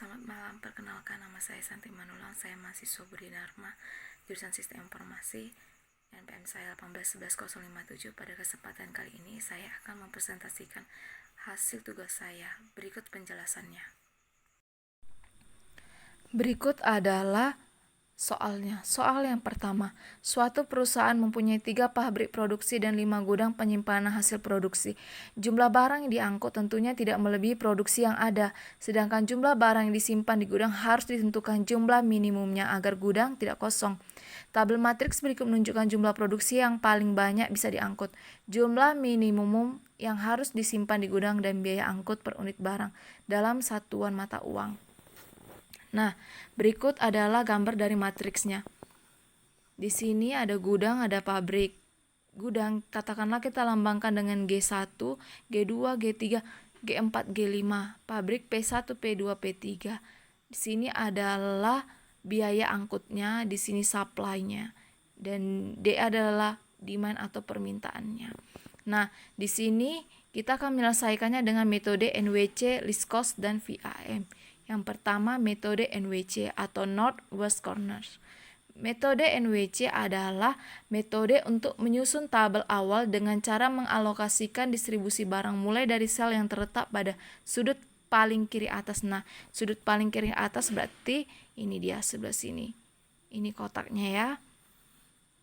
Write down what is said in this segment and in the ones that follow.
Selamat malam, perkenalkan nama saya Santi Manulang, saya mahasiswa Budi Dharma, jurusan Sistem Informasi, NPM saya 1811057. Pada kesempatan kali ini, saya akan mempresentasikan hasil tugas saya. Berikut penjelasannya. Berikut adalah soalnya. Soal yang pertama, suatu perusahaan mempunyai 3 pabrik produksi dan 5 gudang penyimpanan hasil produksi. Jumlah barang yang diangkut tentunya tidak melebihi produksi yang ada, sedangkan jumlah barang yang disimpan di gudang harus ditentukan jumlah minimumnya agar gudang tidak kosong. Tabel matriks berikut menunjukkan jumlah produksi yang paling banyak bisa diangkut, jumlah minimum yang harus disimpan di gudang, dan biaya angkut per unit barang dalam satuan mata uang. Nah, berikut adalah gambar dari matriksnya. Di sini ada gudang, ada pabrik. Gudang, katakanlah kita lambangkan dengan G1, G2, G3, G4, G5. Pabrik P1, P2, P3. Di sini adalah biaya angkutnya, di sini supply-nya. Dan D adalah demand atau permintaannya. Nah, di sini kita akan menyelesaikannya dengan metode NWC, least cost, dan VAM. Yang pertama, metode NWC atau Northwest Corners. Metode NWC adalah metode untuk menyusun tabel awal dengan cara mengalokasikan distribusi barang mulai dari sel yang terletak pada sudut paling kiri atas. Nah, sudut paling kiri atas berarti ini dia sebelah sini. Ini kotaknya ya.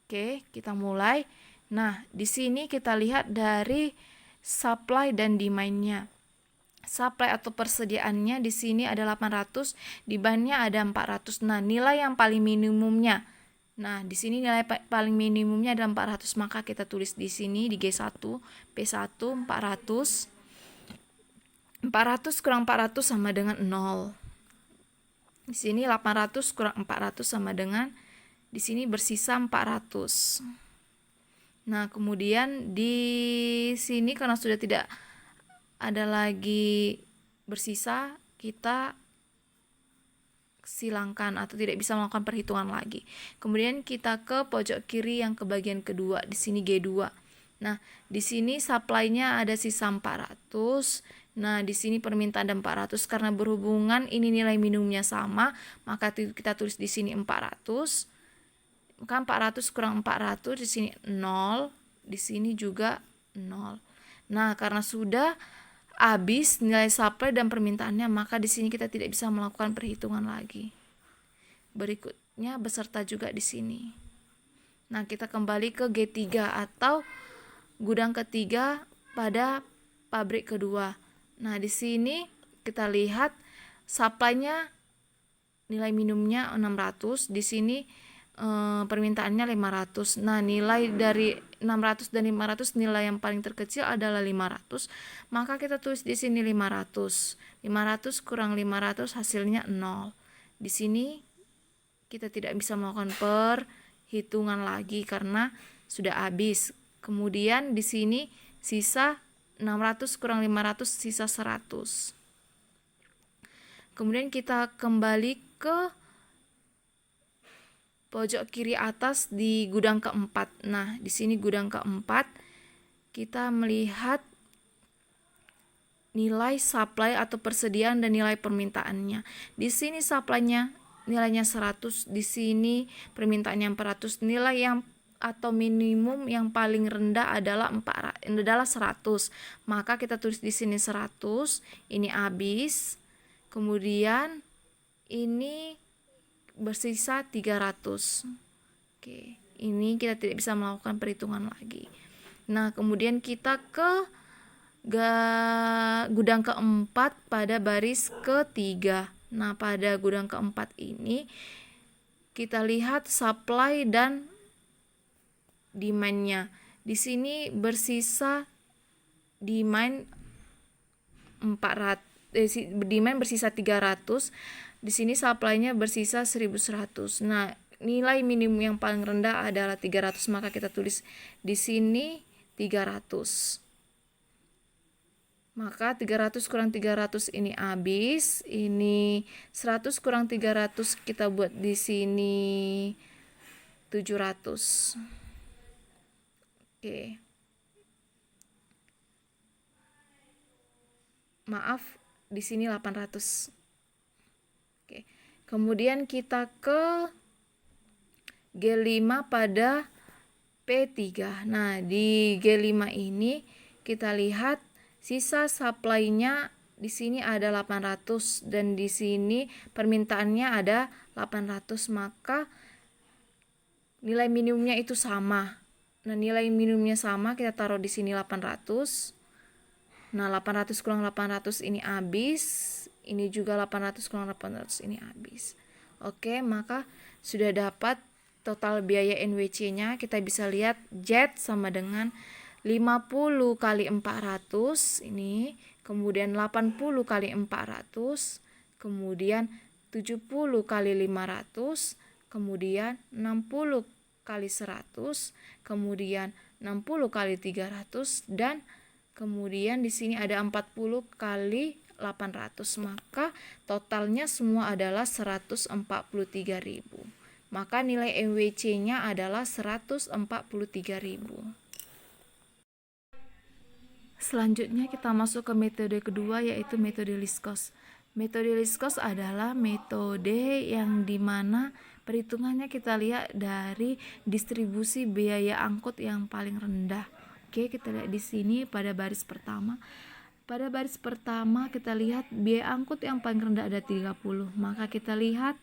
Oke, kita mulai. Nah, di sini kita lihat dari supply dan demand-nya. Supply atau persediaannya di sini ada 800, demand-nya ada 400. Nah, nilai yang paling minimumnya. Nah, di sini nilai paling minimumnya ada 400, maka kita tulis di sini di G1, P1 400. 400 kurang 400 sama dengan 0. Di sini 800 kurang 400 sama dengan, di sini bersisa 400. Nah, kemudian di sini karena sudah tidak ada lagi bersisa, kita silangkan atau tidak bisa melakukan perhitungan lagi. Kemudian kita ke pojok kiri yang ke bagian kedua, di sini G2. Nah, di sini supply-nya ada sisa 400. Nah, di sini permintaan ada 400. Karena berhubungan ini nilai minimumnya sama, maka kita tulis di sini 400. Maka 400 kurang 400, di sini 0, di sini juga 0. Nah, karena sudah habis nilai supply dan permintaannya, maka di sini kita tidak bisa melakukan perhitungan lagi. Berikutnya beserta juga di sini. Nah, kita kembali ke G3 atau gudang ketiga pada pabrik kedua. Nah, di sini kita lihat supply-nya nilai minimumnya 600, di sini permintaannya 500. Nah, nilai dari 600 dan 500, nilai yang paling terkecil adalah 500. Maka kita tulis di sini 500. 500 kurang 500 hasilnya 0. Di sini kita tidak bisa melakukan perhitungan lagi karena sudah habis. Kemudian di sini sisa 600 kurang 500, sisa 100. Kemudian kita kembali ke pojok kiri atas di gudang keempat. Nah, di sini gudang keempat kita melihat nilai supply atau persediaan dan nilai permintaannya. Di sini supply-nya nilainya 100, di sini permintaannya 400. Nilai yang atau minimum yang paling rendah adalah 100. Maka kita tulis di sini 100, ini habis. Kemudian ini bersisa 300. Oke, ini kita tidak bisa melakukan perhitungan lagi. Nah, kemudian kita ke gudang keempat pada baris ketiga. Nah, pada gudang keempat ini kita lihat supply dan demand-nya. Di sini bersisa demand 400, demand bersisa 300. Di sini supply-nya bersisa 1100. Nah, nilai minimum yang paling rendah adalah 300, maka kita tulis di sini 300. Maka 300 kurang 300 ini habis. Ini 100 kurang 300 kita buat di sini 700. Oke. Maaf, di sini 800. Kemudian kita ke G5 pada P3. Nah, di G5 ini kita lihat sisa supply-nya di sini ada 800 dan di sini permintaannya ada 800, maka nilai minimumnya itu sama. Nah, nilai minimumnya sama, kita taruh di sini 800. Nah, 800 kurang 800 ini habis. Ini juga 800 kurang 800 ini habis. Oke, maka sudah dapat total biaya NWC-nya. Kita bisa lihat Z sama dengan 50 kali 400 ini, kemudian 80 kali 400, kemudian 70 kali 500, kemudian 60 kali 100, kemudian 60 kali 300, dan kemudian di sini ada 40 kali 800, maka totalnya semua adalah 143.000. Maka nilai NWC-nya adalah 143.000. Selanjutnya kita masuk ke metode kedua, yaitu metode least cost. Metode least cost adalah metode yang dimana perhitungannya kita lihat dari distribusi biaya angkut yang paling rendah. Oke, kita lihat di sini pada baris pertama. Pada baris pertama kita lihat biaya angkut yang paling rendah ada 30. Maka kita lihat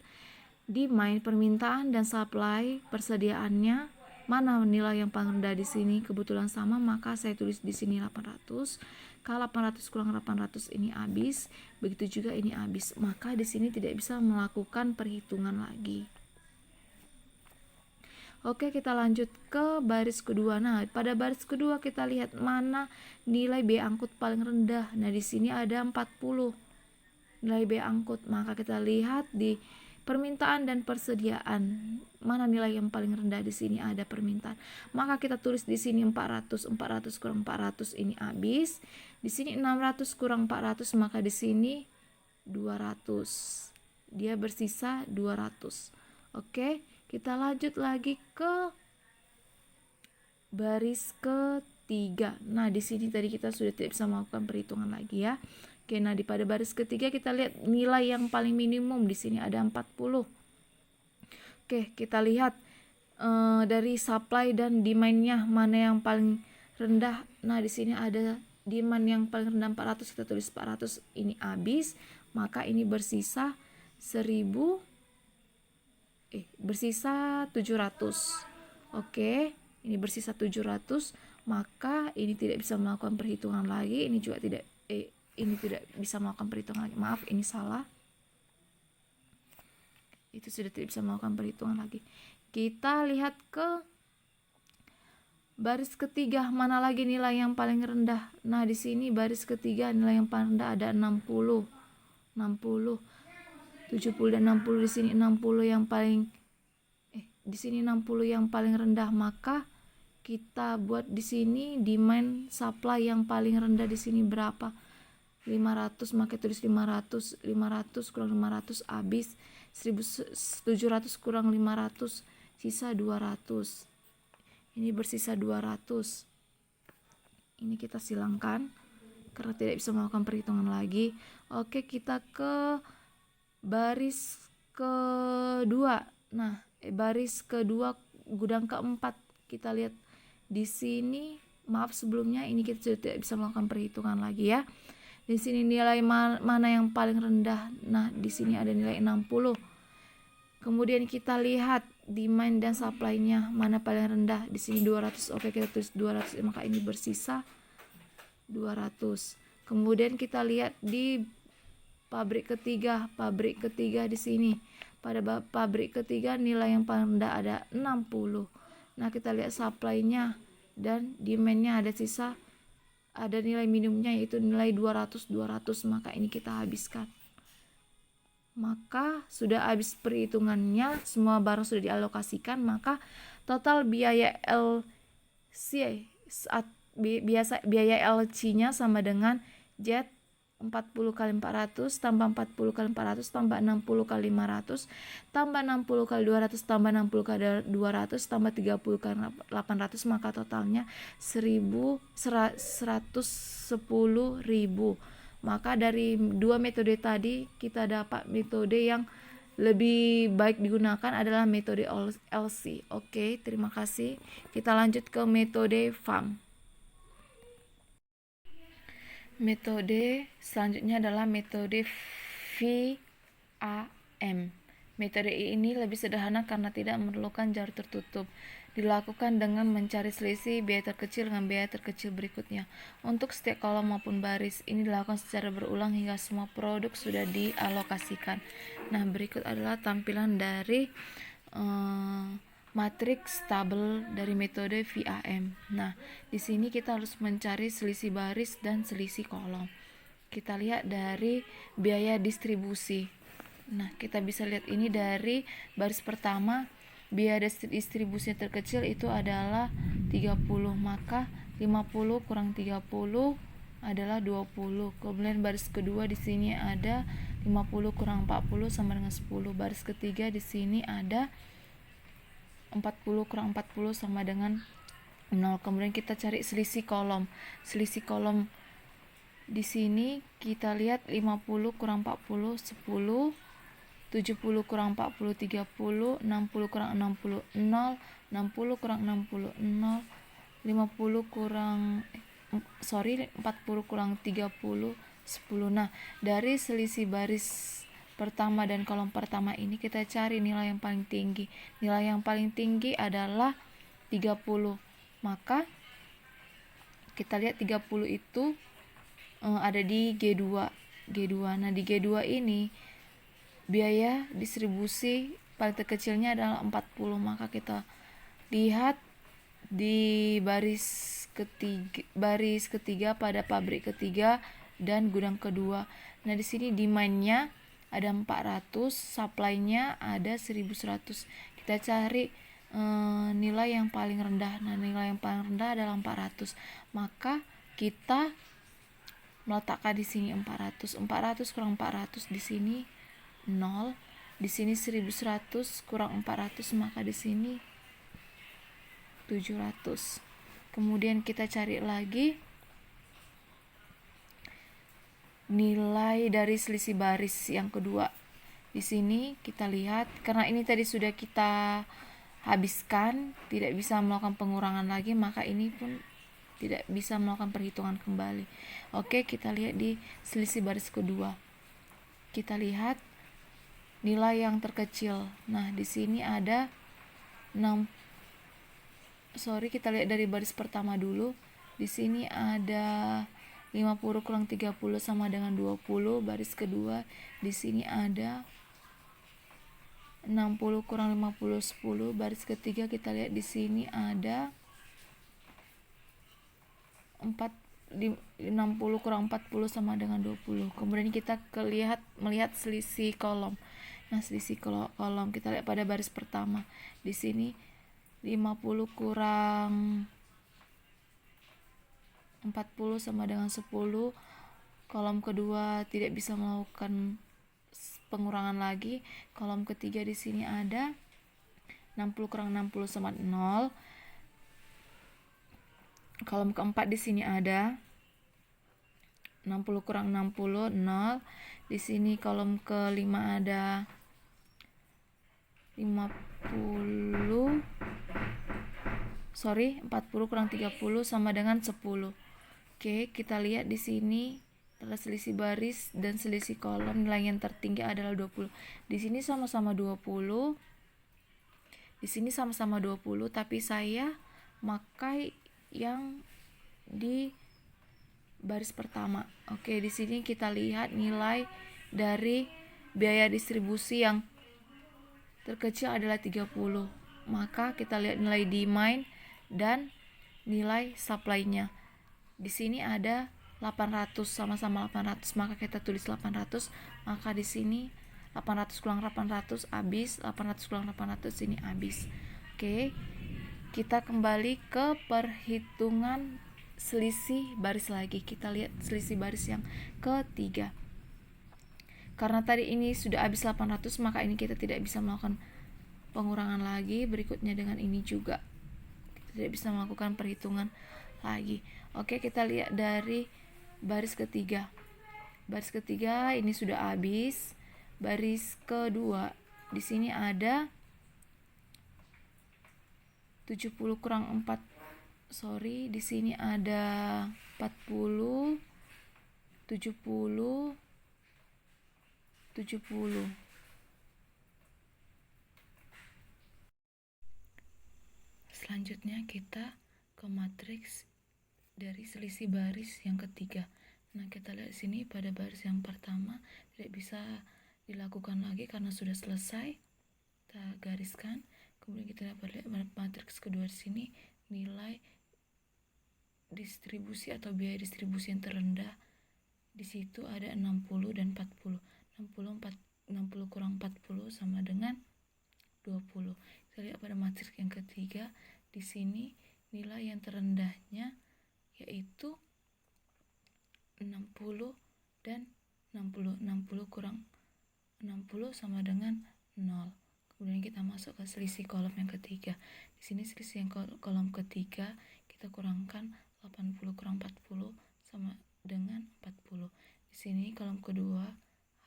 demand, permintaan dan supply, persediaannya, mana nilai yang paling rendah di sini, kebetulan sama, maka saya tulis di sini 800. Kalau 800 kurang 800 ini habis, begitu juga ini habis. Maka di sini tidak bisa melakukan perhitungan lagi. Oke, kita lanjut ke baris kedua. Nah, pada baris kedua kita lihat mana nilai biaya angkut paling rendah. Nah, di sini ada 40 nilai biaya angkut. Maka kita lihat di permintaan dan persediaan, mana nilai yang paling rendah. Di sini ada permintaan. Maka kita tulis di sini 400. 400 kurang 400 ini habis. Di sini 600 kurang 400, maka di sini 200. Dia bersisa 200. Oke. Kita lanjut lagi ke baris ketiga. Nah, di sini tadi kita sudah tidak bisa melakukan perhitungan lagi ya. Oke, nah pada baris ketiga kita lihat nilai yang paling minimum di sini ada 40. Oke, kita lihat dari supply dan demand-nya mana yang paling rendah. Nah, di sini ada demand yang paling rendah 400, kita tulis 400 ini habis, maka ini bersisa 700. Oke, ini bersisa 700, maka ini tidak bisa melakukan perhitungan lagi. Ini juga tidak bisa melakukan perhitungan lagi. Maaf, ini salah. Itu sudah tidak bisa melakukan perhitungan lagi. Kita lihat ke baris ketiga, mana lagi nilai yang paling rendah. Nah, di sini baris ketiga nilai yang paling rendah ada 60. 70 dan 60, di sini 60 yang paling di sini 60 yang paling rendah, maka kita buat di sini demand supply yang paling rendah di sini berapa? 500, maka tulis 500. 500 kurang 500 habis. 1700 kurang 500 sisa 200. Ini bersisa 200. Ini kita silangkan karena tidak bisa melakukan perhitungan lagi. Oke, kita ke baris kedua. Nah, baris kedua gudang keempat, kita lihat di sini, maaf sebelumnya ini kita sudah tidak bisa melakukan perhitungan lagi ya. Di sini nilai mana yang paling rendah. Nah, di sini ada nilai 60. Kemudian kita lihat demand dan supply-nya mana paling rendah. Di sini 200. Oke, kita tulis 200, maka ini bersisa 200. Kemudian kita lihat di pabrik ketiga di sini. Pada pabrik ketiga nilai yang paling rendah ada 60. Nah, kita lihat supply-nya dan demand-nya ada sisa, ada nilai minimumnya yaitu nilai 200, maka ini kita habiskan. Maka sudah habis perhitungannya, semua barang sudah dialokasikan, maka total biaya LC biaya LC-nya sama dengan Z 40 kali 400 tambah 40 kali 400 tambah 60 kali 500 tambah 60 kali 200 tambah 60 kali 200 tambah 30 kali 800, maka totalnya 110.000. Maka dari dua metode tadi kita dapat metode yang lebih baik digunakan adalah metode LC. Oke, terima kasih. Kita lanjut ke metode FAM. Metode selanjutnya adalah metode VAM. Metode ini lebih sederhana karena tidak memerlukan jalur tertutup. Dilakukan dengan mencari selisih biaya terkecil dengan biaya terkecil berikutnya. Untuk setiap kolom maupun baris, ini dilakukan secara berulang hingga semua produk sudah dialokasikan. Nah, berikut adalah tampilan dari matriks tabel dari metode VAM. Nah, di sini kita harus mencari selisih baris dan selisih kolom. Kita lihat dari biaya distribusi. Nah, kita bisa lihat ini dari baris pertama, biaya distribusi terkecil itu adalah 30, maka 50 kurang 30 adalah 20. Kemudian baris kedua di sini ada 50 kurang 40 sama dengan 10. Baris ketiga di sini ada 40 kurang 40 sama dengan 0. Kemudian kita cari selisih kolom. Selisih kolom di sini kita lihat 50 kurang 40 10, 70 kurang 40 30, 60 kurang 60 0, 60 kurang 60 0, 50 kurang 40 kurang 30 10. Nah, dari selisih baris pertama dan kolom pertama ini kita cari nilai yang paling tinggi. Nilai yang paling tinggi adalah 30. Maka kita lihat 30 itu ada di G2. Nah, di G2 ini biaya distribusi paling terkecilnya adalah 40. Maka kita lihat di baris ketiga pada pabrik ketiga dan gudang kedua. Nah, di sini demand-nya ada 400, supply-nya ada 1100. Kita cari nilai yang paling rendah. Nah, nilai yang paling rendah adalah 400. Maka kita meletakkan di sini 400. 400 kurang 400 di sini 0. Di sini 1100 kurang 400 maka di sini 700. Kemudian kita cari lagi nilai dari selisih baris yang kedua. Di sini kita lihat karena ini tadi sudah kita habiskan, tidak bisa melakukan pengurangan lagi, maka ini pun tidak bisa melakukan perhitungan kembali. Oke, kita lihat di selisih baris kedua. Kita lihat nilai yang terkecil. Nah, di sini ada kita lihat dari baris pertama dulu. Di sini ada 50 kurang 30 sama dengan 20. Baris kedua di sini ada 60 kurang 50 10. Baris ketiga kita lihat di sini ada 60 kurang 40 sama dengan 20. Kemudian kita melihat selisih kolom. Nah, selisih kolom kita lihat pada baris pertama. Di sini 50 kurang 40 sama dengan 10. Kolom kedua tidak bisa melakukan pengurangan lagi. Kolom ketiga di sini ada 60 kurang 60 sama 0. Kolom keempat di sini ada 60 kurang 60 0. Di sini kolom kelima ada 40 kurang 30 sama dengan 10. Oke, kita lihat di sini adalah selisih baris dan selisih kolom. Nilai yang tertinggi adalah 20. Di sini sama-sama 20. Di sini sama-sama 20, tapi saya pakai yang di baris pertama. Oke, di sini kita lihat nilai dari biaya distribusi yang terkecil adalah 30. Maka kita lihat nilai demand dan nilai supply-nya. Di sini ada 800, sama-sama 800, maka kita tulis 800. Maka di sini 800 kurang 800 habis, 800 kurang 800 ini habis. Oke. Kita kembali ke perhitungan selisih baris lagi. Kita lihat selisih baris yang ketiga. Karena tadi ini sudah habis 800, maka ini kita tidak bisa melakukan pengurangan lagi. Berikutnya dengan ini juga kita tidak bisa melakukan perhitungan lagi. Oke, kita lihat dari baris ketiga. Baris ketiga ini sudah habis. Baris kedua Di sini ada 70 kurang 4. Di sini ada 40, 70, 70. Selanjutnya kita ke matriks dari selisih baris yang ketiga. Nah, kita lihat sini pada baris yang pertama tidak bisa dilakukan lagi karena sudah selesai. Kita gariskan. Kemudian kita dapat lihat matriks kedua di sini, nilai distribusi atau biaya distribusi yang terendah. Di situ ada 60 dan 40. 60 kurang 40 sama dengan 20. Kita lihat pada matriks yang ketiga, di sini nilai yang terendahnya yaitu 60 dan 60. 60 kurang 60 sama dengan 0. Kemudian kita masuk ke selisih kolom yang ketiga. Di sini selisih yang kolom ketiga kita kurangkan 80 kurang 40 sama dengan 40. Di sini kolom kedua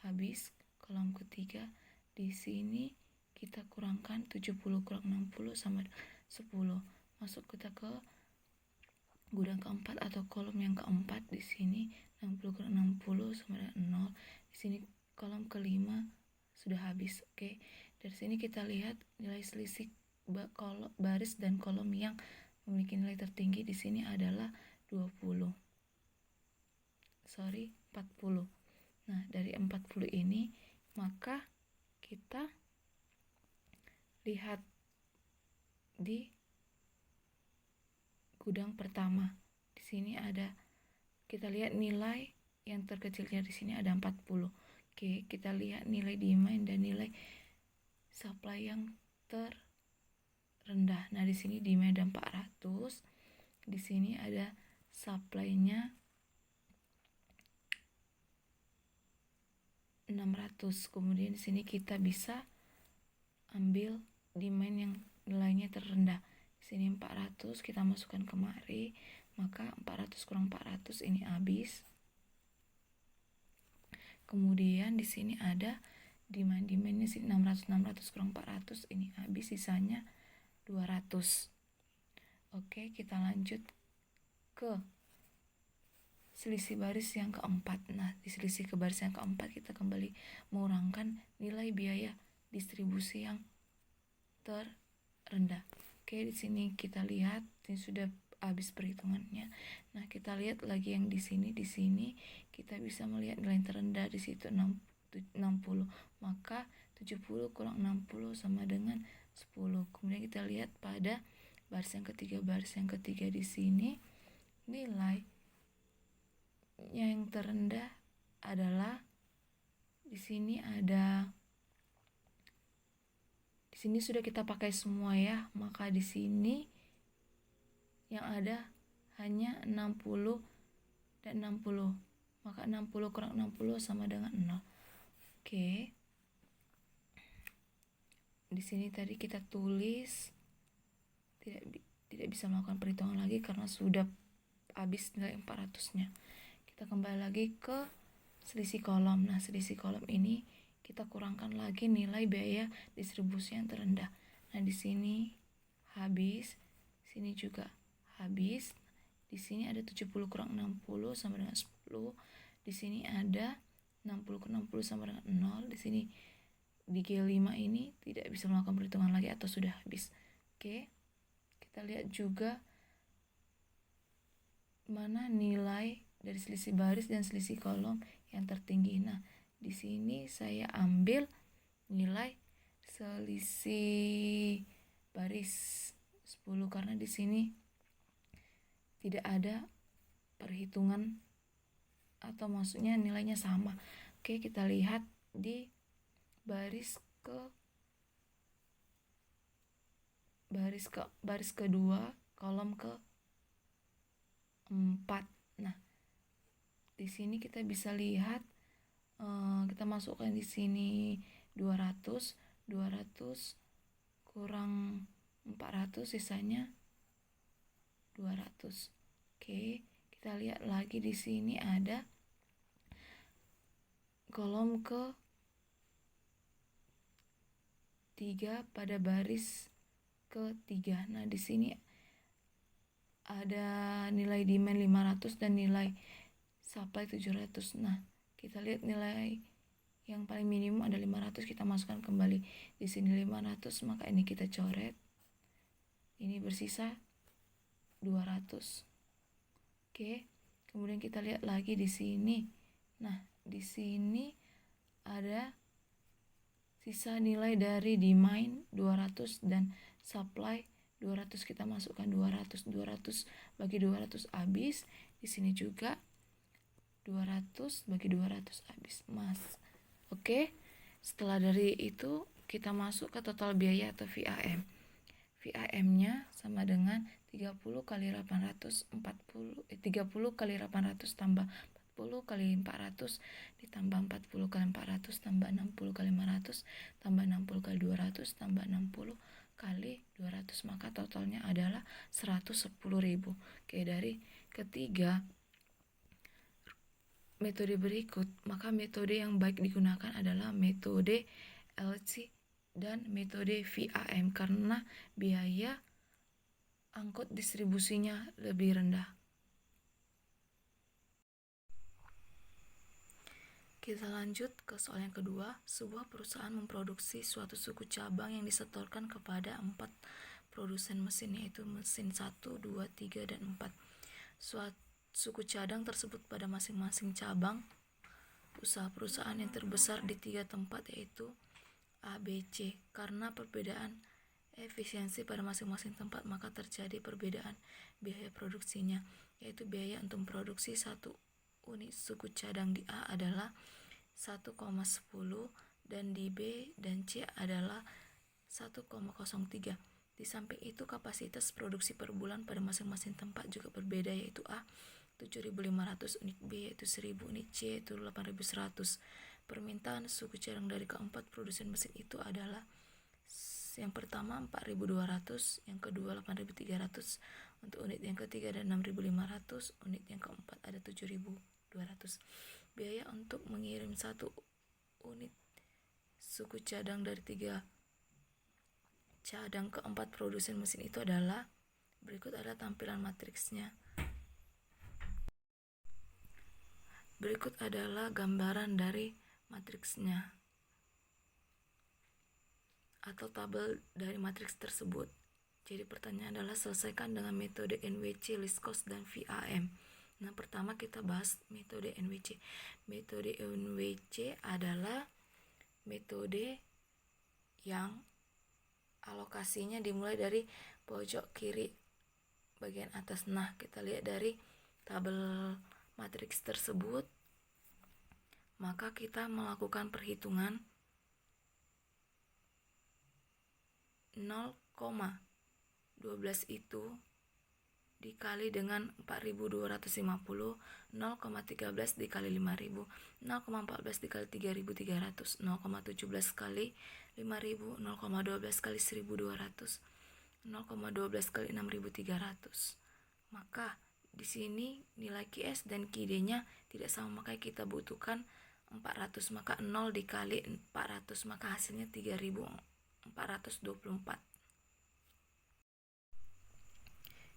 habis, kolom ketiga di sini kita kurangkan 70 kurang 60 sama 10. Masuk kita ke gudang keempat atau kolom yang keempat. Di sini 60 kurang 60 sama dengan 0. Di sini kolom kelima sudah habis. Oke. Dari sini kita lihat nilai selisih baris dan kolom yang memiliki nilai tertinggi di sini adalah 40. 40. Nah, dari 40 ini maka kita lihat di gudang pertama. Di sini ada, kita lihat nilai yang terkecilnya di sini ada 40. Oke, kita lihat nilai demand dan nilai supply yang terendah. Nah, di sini demand ada 400. Di sini ada supply-nya 600. Kemudian di sini kita bisa ambil demand yang nilainya terendah. Di sini 400, kita masukkan kemari, maka 400 kurang 400 ini habis. Kemudian di sini ada demandnya sini 600 kurang 400 ini habis, sisanya 200. Oke, kita lanjut ke selisih baris yang keempat. Nah, di selisih ke baris yang keempat kita kembali mengurangkan nilai biaya distribusi yang terendah. Oke, di sini kita lihat ini sudah habis perhitungannya. Nah, kita lihat lagi yang di sini. Di sini kita bisa melihat nilai terendah di situ 60. Maka 70 kurang 60 sama dengan 10. Kemudian kita lihat pada baris yang ketiga. Baris yang ketiga di sini nilai yang terendah adalah di sini ada, di sini sudah kita pakai semua ya, maka di sini yang ada hanya 60 dan 60, maka 60 kurang 60 sama dengan 0. Oke, di sini tadi kita tulis tidak bisa melakukan perhitungan lagi karena sudah habis nilai 400-nya. Kita kembali lagi ke selisih kolom. Nah, selisih kolom ini kita kurangkan lagi nilai biaya distribusi yang terendah. Nah, di sini habis, sini juga habis. Di sini ada 70 kurang 60 sama dengan 10. Di sini ada 60 kurang 60 sama dengan 0. Di sini di G5 ini tidak bisa melakukan perhitungan lagi atau sudah habis. Oke. Kita lihat juga mana nilai dari selisih baris dan selisih kolom yang tertinggi. Nah, di sini saya ambil nilai selisih baris 10 karena di sini tidak ada perhitungan atau maksudnya nilainya sama. Oke, kita lihat di baris kedua, kolom ke 4. Nah, di sini kita bisa lihat kita masukkan di sini 200 kurang 400 sisanya 200. Oke, kita lihat lagi di sini ada kolom ke 3 pada baris ketiga. Nah, di sini ada nilai demand 500 dan nilai supply 700. Nah, kita lihat nilai yang paling minimum ada 500, kita masukkan kembali di sini 500, maka ini kita coret. Ini bersisa 200. Oke. Kemudian kita lihat lagi di sini. Nah, di sini ada sisa nilai dari demand 200 dan supply 200, kita masukkan 200 bagi 200 habis. Di sini juga 200 bagi 200 habis, Mas. Oke. Setelah dari itu kita masuk ke total biaya atau VAM. VAM-nya sama dengan 30 kali 800 tambah 40 kali 400 ditambah 40 kali 400 tambah 60 kali 500 tambah 60 kali 200 tambah 60 kali 200, maka totalnya adalah 110.000. Oke, dari ketiga metode berikut, maka metode yang baik digunakan adalah metode LC dan metode VAM karena biaya angkut distribusinya lebih rendah. Kita lanjut ke soal yang kedua. Sebuah perusahaan memproduksi suatu suku cabang yang disetorkan kepada 4 produsen mesin, yaitu mesin 1, 2, 3, dan 4. Suku cadang tersebut pada masing-masing cabang usaha perusahaan yang terbesar di 3 tempat, yaitu A, B, C. Karena perbedaan efisiensi pada masing-masing tempat, maka terjadi perbedaan biaya produksinya, yaitu biaya untuk produksi 1 unit suku cadang di A adalah 1,10 dan di B dan C adalah 1,03. Di samping itu kapasitas produksi per bulan pada masing-masing tempat juga berbeda, yaitu A 7.500 unit, B yaitu 1.000 unit, C yaitu 8.100. Permintaan suku cadang dari keempat produsen mesin itu adalah yang pertama 4.200, yang kedua 8.300 untuk unit yang ketiga, dan 6.500 unit yang keempat ada 7.200. Biaya untuk mengirim 1 unit suku cadang dari 3 cadang ke 4 produsen mesin itu adalah berikut. Adalah tampilan matriksnya. Berikut adalah gambaran dari matriksnya atau tabel dari matriks tersebut. Jadi pertanyaan adalah selesaikan dengan metode NWC, least cost, dan VAM. Nah, pertama kita bahas metode NWC. Metode NWC adalah metode yang alokasinya dimulai dari pojok kiri bagian atas. Nah, kita lihat dari tabel matriks tersebut, maka kita melakukan perhitungan 0,12 itu dikali dengan 4.250, 0,13 dikali 5.000, 0,14 dikali 3.300, 0,17 kali 5.000, 0,12 kali 1.200, 0,12 kali 6.300. Maka di sini nilai QS dan QD-nya tidak sama, maka kita butuhkan 400, maka 0 dikali 400, maka hasilnya 3.424.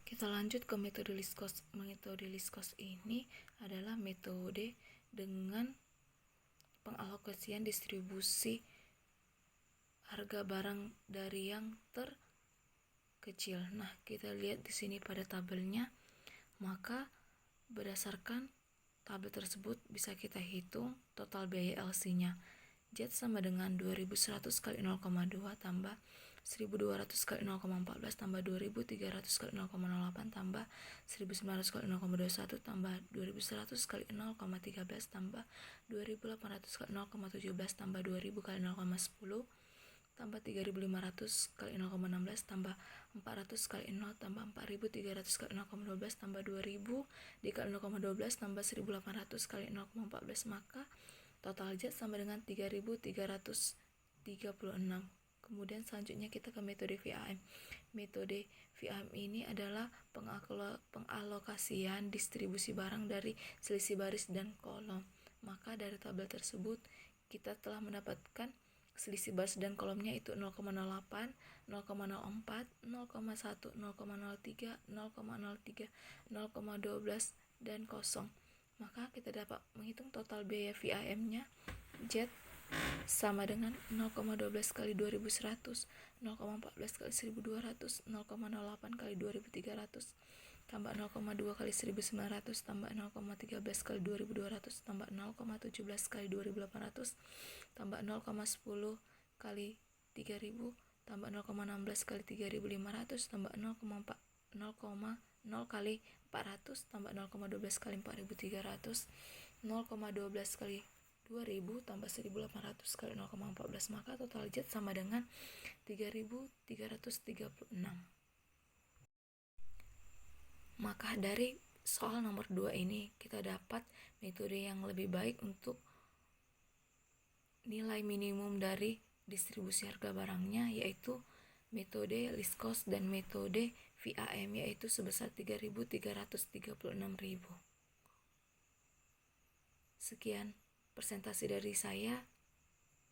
Kita lanjut ke metode least cost. Metode least cost ini adalah metode dengan pengalokasian distribusi harga barang dari yang terkecil. Nah, kita lihat di sini pada tabelnya, maka berdasarkan tabel tersebut bisa kita hitung total biaya LC-nya. Z sama dengan 2.100 kali 0,2 tambah 1.200 kali 0,14 tambah 2.300 kali 0,08 tambah 1.900 kali 0,21 tambah 2.100 kali 0,13 tambah 2.800 kali 0,17 tambah 2.000 kali 0,10 tambah 3.500 kali 0,16 tambah 400 kali 0 tambah 4.300 kali 0,12 tambah 2.000 dikali 0,12 tambah 1.800 kali 0,14, maka total Z sama dengan 3.336. Kemudian selanjutnya kita ke metode VAM. Metode VAM ini adalah pengalokasian distribusi barang dari selisih baris dan kolom. Maka dari tabel tersebut kita telah mendapatkan selisih baris dan kolomnya itu 0,08, 0,04, 0,1, 0,03, 0,03, 0,12, dan kosong. Maka kita dapat menghitung total biaya VIM-nya Z sama dengan 0,12 kali 2100, 0,14 kali 1200, 0,08 kali 2300, tambah 0,2 kali 1900, tambah 0,13 kali 2200, tambah 0,17 kali 2800, tambah 0,10 kali 3000, tambah 0,16 kali 3500, tambah 0,4 0,0 kali 400, tambah 0,12 kali 4300, 0,12 kali 2000 tambah 1800 kali 0,14, maka total Z sama dengan 3336. Maka dari soal nomor 2 ini kita dapat metode yang lebih baik untuk nilai minimum dari distribusi harga barangnya, yaitu metode least cost dan metode VAM, yaitu sebesar 3.336.000. Sekian presentasi dari saya.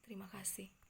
Terima kasih.